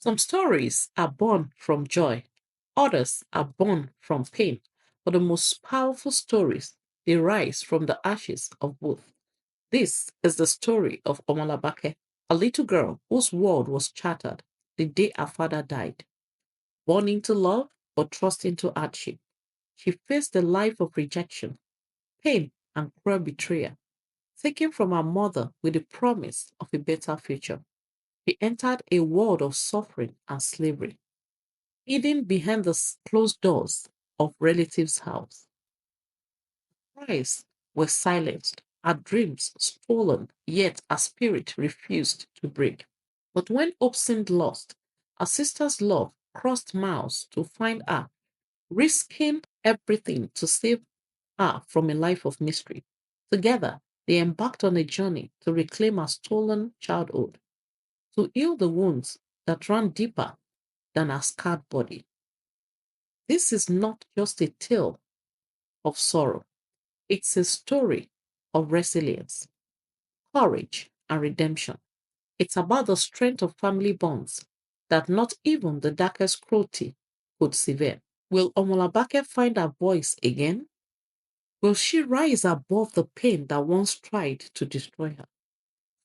Some stories are born from joy, others are born from pain, but the most powerful stories they rise from the ashes of both. This is the story of Omolabake, a little girl whose world was shattered the day her father died. Born into love but thrust into hardship, she faced a life of rejection, pain, and cruel betrayal, taken from her mother with the promise of a better future. She entered a world of suffering and slavery, hidden behind the closed doors of relatives' house. Cries were silenced, our dreams stolen, yet our spirit refused to break. But when hope seemed lost, our sister's love crossed miles to find her, risking everything to save her from a life of mystery. Together, they embarked on a journey to reclaim her stolen childhood, to heal the wounds that ran deeper than her scarred body. This is not just a tale of sorrow, it's a story of resilience, courage, and redemption. It's about the strength of family bonds that not even the darkest cruelty could sever. Will Omolabake find her voice again? Will she rise above the pain that once tried to destroy her?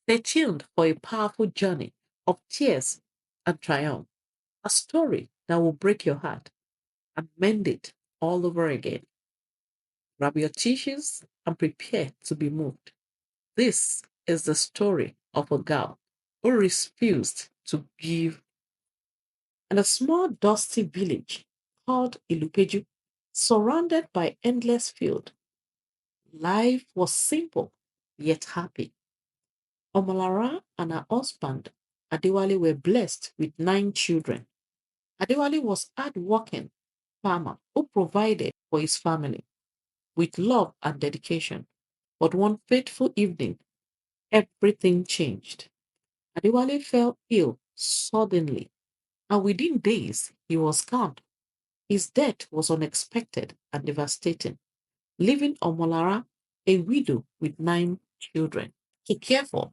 Stay tuned for a powerful journey of tears and triumph, a story that will break your heart and mend it all over again. Grab your tissues and prepare to be moved. This is the story of a girl who refused to give. In a small dusty village called Ilupeju, surrounded by endless field, life was simple yet happy. Omolara and her husband Adewale were blessed with 9 children. Adewale was hard-working farmer who provided for his family with love and dedication. But one fateful evening, everything changed. Adewale fell ill suddenly, and within days he was gone. His death was unexpected and devastating, leaving Omolara a widow with 9 children to care for.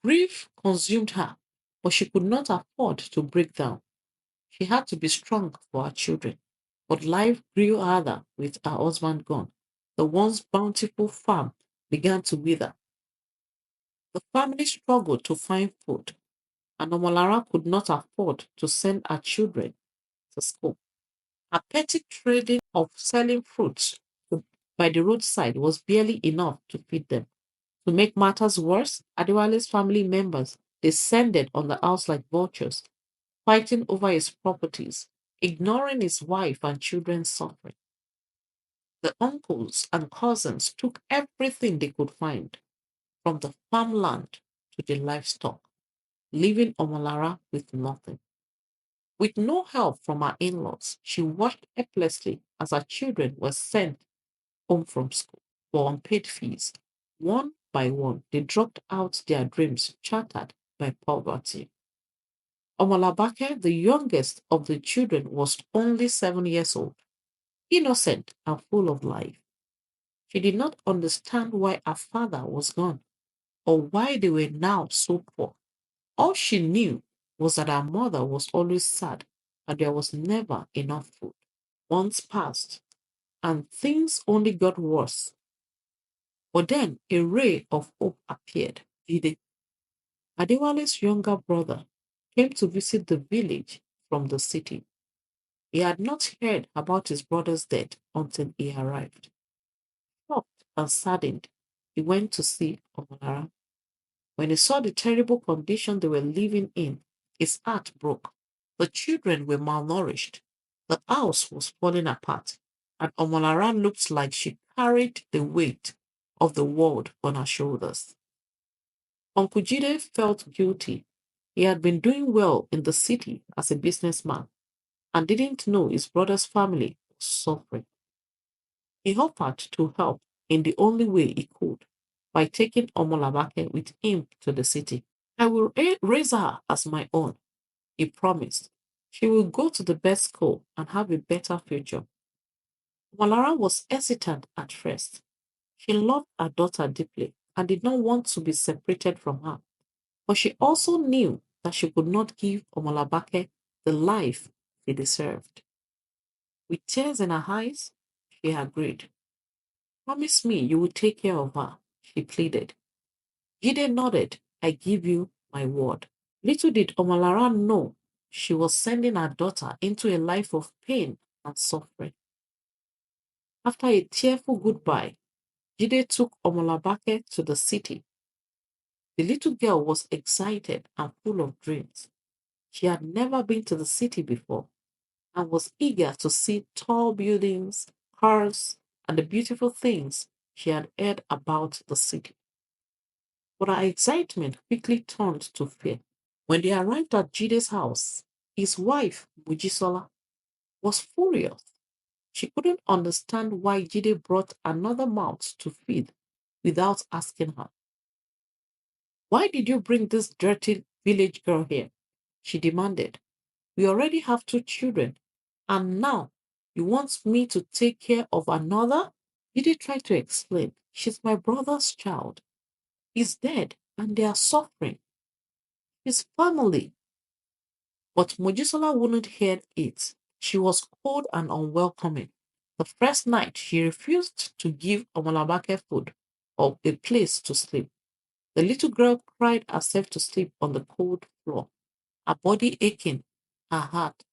Grief consumed her, but she could not afford to break down. She had to be strong for her children. But life grew harder with her husband gone. The once bountiful farm began to wither. The family struggled to find food, and Omolara could not afford to send her children to school. Her petty trading of selling fruits by the roadside was barely enough to feed them. To make matters worse, Adewale's family members descended on the house like vultures, fighting over his properties, ignoring his wife and children's suffering. The uncles and cousins took everything they could find, from the farmland to the livestock, leaving Omolara with nothing. With no help from her in laws, she watched helplessly as her children were sent home from school for unpaid fees. One by one, they dropped out their dreams shattered by poverty. Omolabake, the youngest of the children, was only 7 years old, innocent and full of life. She did not understand why her father was gone or why they were now so poor. All she knew was that her mother was always sad and there was never enough food. Months passed and things only got worse. But then a ray of hope appeared. Dide, Adewale's younger brother, came to visit the village from the city. He had not heard about his brother's death until he arrived. Shocked and saddened, he went to see Omolara. When he saw the terrible condition they were living in, his heart broke. The children were malnourished. The house was falling apart, and Omolara looked like she carried the weight of the world on her shoulders. Uncle Jide felt guilty. He had been doing well in the city as a businessman and didn't know his brother's family was suffering. He offered to help in the only way he could by taking Omolabake with him to the city. I will raise her as my own, he promised. She will go to the best school and have a better future. Omolara was hesitant at first. She loved her daughter deeply and did not want to be separated from her. But she also knew that she could not give Omolabake the life he deserved. With tears in her eyes, she agreed. Promise me you will take care of her, she pleaded. Jide nodded. I give you my word. Little did Omolara know she was sending her daughter into a life of pain and suffering. After a tearful goodbye, Jide took Omolabake to the city. The little girl was excited and full of dreams. She had never been to the city before and was eager to see tall buildings, cars, and the beautiful things she had heard about the city. But her excitement quickly turned to fear. When they arrived at Jide's house, his wife, Mujisola, was furious. She couldn't understand why Jide brought another mouth to feed without asking her. Why did you bring this dirty village girl here? She demanded. We already have two children, and now you want me to take care of another? Jide tried to explain. She's my brother's child. He's dead, and they are suffering. His family. But Mojisola wouldn't hear it. She was cold and unwelcoming. The first night, she refused to give Omolabake food or a place to sleep. The little girl cried herself to sleep on the cold floor, her body aching, her heart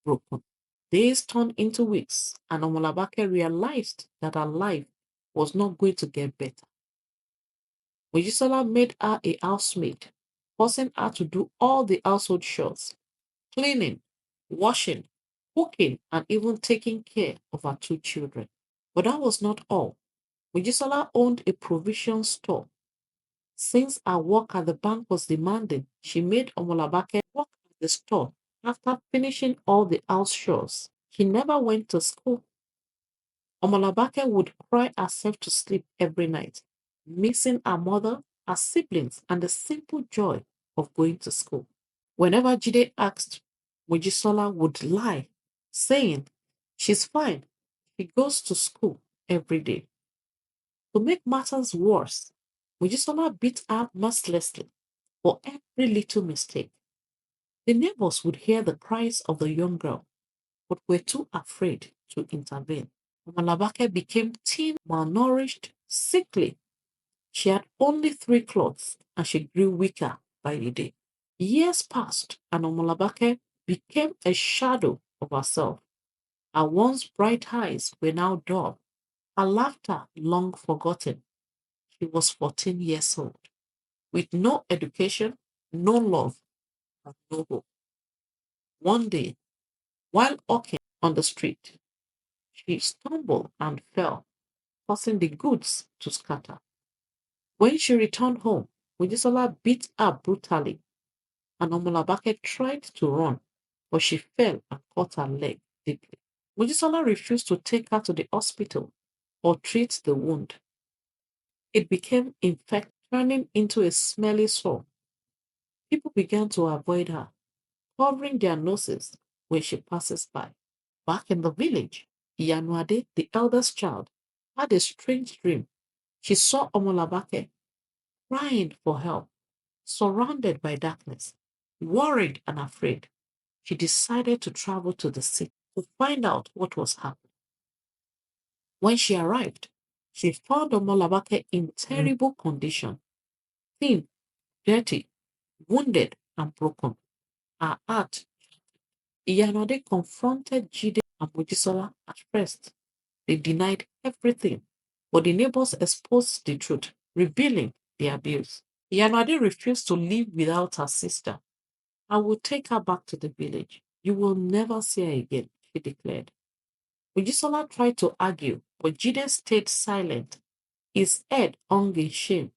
broken. Days turned into weeks, and Omolabake realized that her life was not going to get better. Mojisola made her a housemaid, forcing her to do all the household chores, cleaning, washing, cooking, and even taking care of her two children. But that was not all. Mojisola owned a provision store. Since her work at the bank was demanding, she made Omolabake work at the store after finishing all the house chores. She never went to school. Omolabake would cry herself to sleep every night, missing her mother, her siblings, and the simple joy of going to school. Whenever Jide asked, Mojisola would lie, saying, she's fine. She goes to school every day. To make matters worse, Mojisola beat her mercilessly for every little mistake. The neighbors would hear the cries of the young girl, but were too afraid to intervene. Malabake became thin, malnourished, sickly. She had only three clothes, and she grew weaker by the day. Years passed, and Omolabake became a shadow of herself. Her once bright eyes were now dull, her laughter long forgotten. She was 14 years old, with no education, no love, and no hope. One day, while walking on the street, she stumbled and fell, causing the goods to scatter. When she returned home, Mojisola beat her brutally, and Omolabake tried to run, but she fell and cut her leg deeply. Mojisola refused to take her to the hospital or treat the wound. It became infected, turning into a smelly sore. People began to avoid her, covering their noses when she passes by. Back in the village, Iyanuade, the eldest child, had a strange dream. She saw Omolabake crying for help, surrounded by darkness. Worried and afraid, she decided to travel to the city to find out what was happening. When she arrived, she found Omolabake in terrible condition, thin, dirty, wounded, and broken. Her heart. Iyanode confronted Jide and Mojisola at first. They denied everything, but the neighbors exposed the truth, revealing the abuse. Iyanode refused to live without her sister. I will take her back to the village. You will never see her again, she declared. Mojisola tried to argue, but Jide stayed silent, his head hung in shame.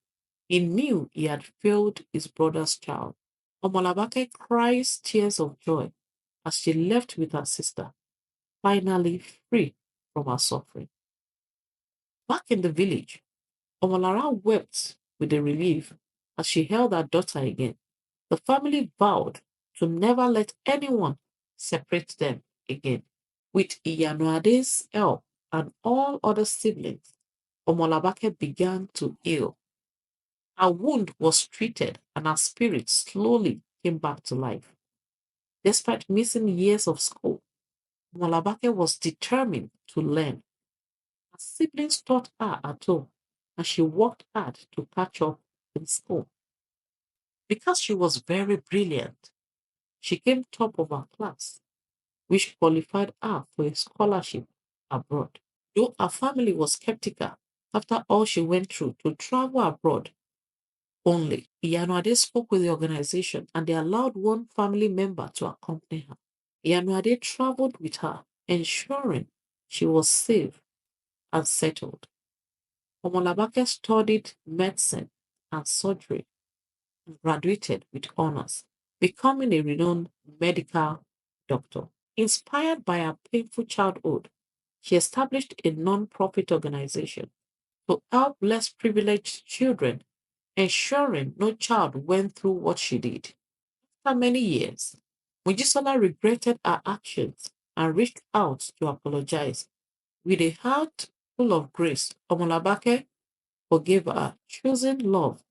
He knew he had failed his brother's child. Omolabake cries tears of joy as she left with her sister, finally free from her suffering. Back in the village, Omolara wept with a relief as she held her daughter again. The family vowed to never let anyone separate them again. With Iyanuade's help and all other siblings, Omolabake began to heal. Her wound was treated and her spirit slowly came back to life. Despite missing years of school, Omolabake was determined to learn. Her siblings taught her at home, and she worked hard to catch up in school. Because she was very brilliant, she came top of her class, which qualified her for a scholarship abroad. Though her family was skeptical after all she went through to travel abroad only, Iyanuade spoke with the organization and they allowed one family member to accompany her. Iyanuade traveled with her, ensuring she was safe and settled. Omolabake studied medicine and surgery and graduated with honors, becoming a renowned medical doctor. Inspired by her painful childhood, she established a non-profit organization to help less privileged children, ensuring no child went through what she did. After many years, Mojisola regretted her actions and reached out to apologize. With a heart full of grace, Omolabake forgave her, choosing love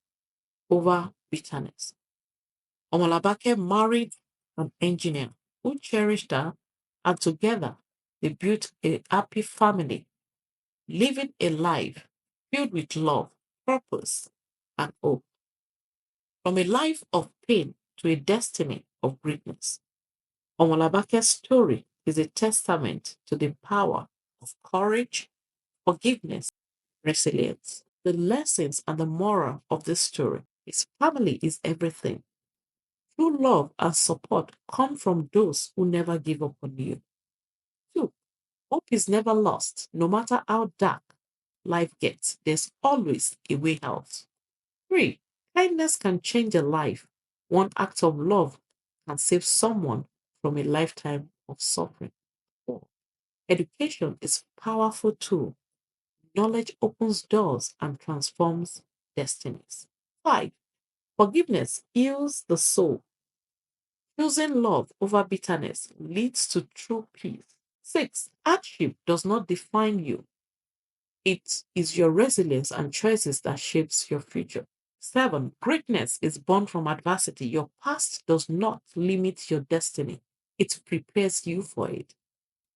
over bitterness. Omolabake married an engineer who cherished her, and together they built a happy family, living a life filled with love, purpose, and hope. From a life of pain to a destiny of greatness, Omolabake's story is a testament to the power of courage, forgiveness, resilience. The lessons and the moral of this story is family is everything. True love and support come from those who never give up on you. Two, hope is never lost. No matter how dark life gets, there's always a way out. Three, kindness can change a life. One act of love can save someone from a lifetime of suffering. Four, education is a powerful tool. Knowledge opens doors and transforms destinies. Five, forgiveness heals the soul. Choosing love over bitterness leads to true peace. Six, hardship does not define you. It is your resilience and choices that shapes your future. Seven, greatness is born from adversity. Your past does not limit your destiny. It prepares you for it.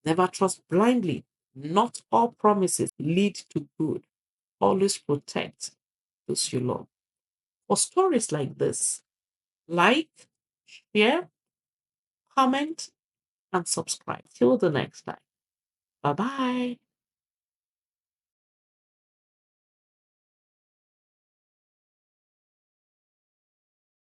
Never trust blindly. Not all promises lead to good. Always protect those you love. For stories like this, like, share, comment, and subscribe. Till the next time. Bye bye.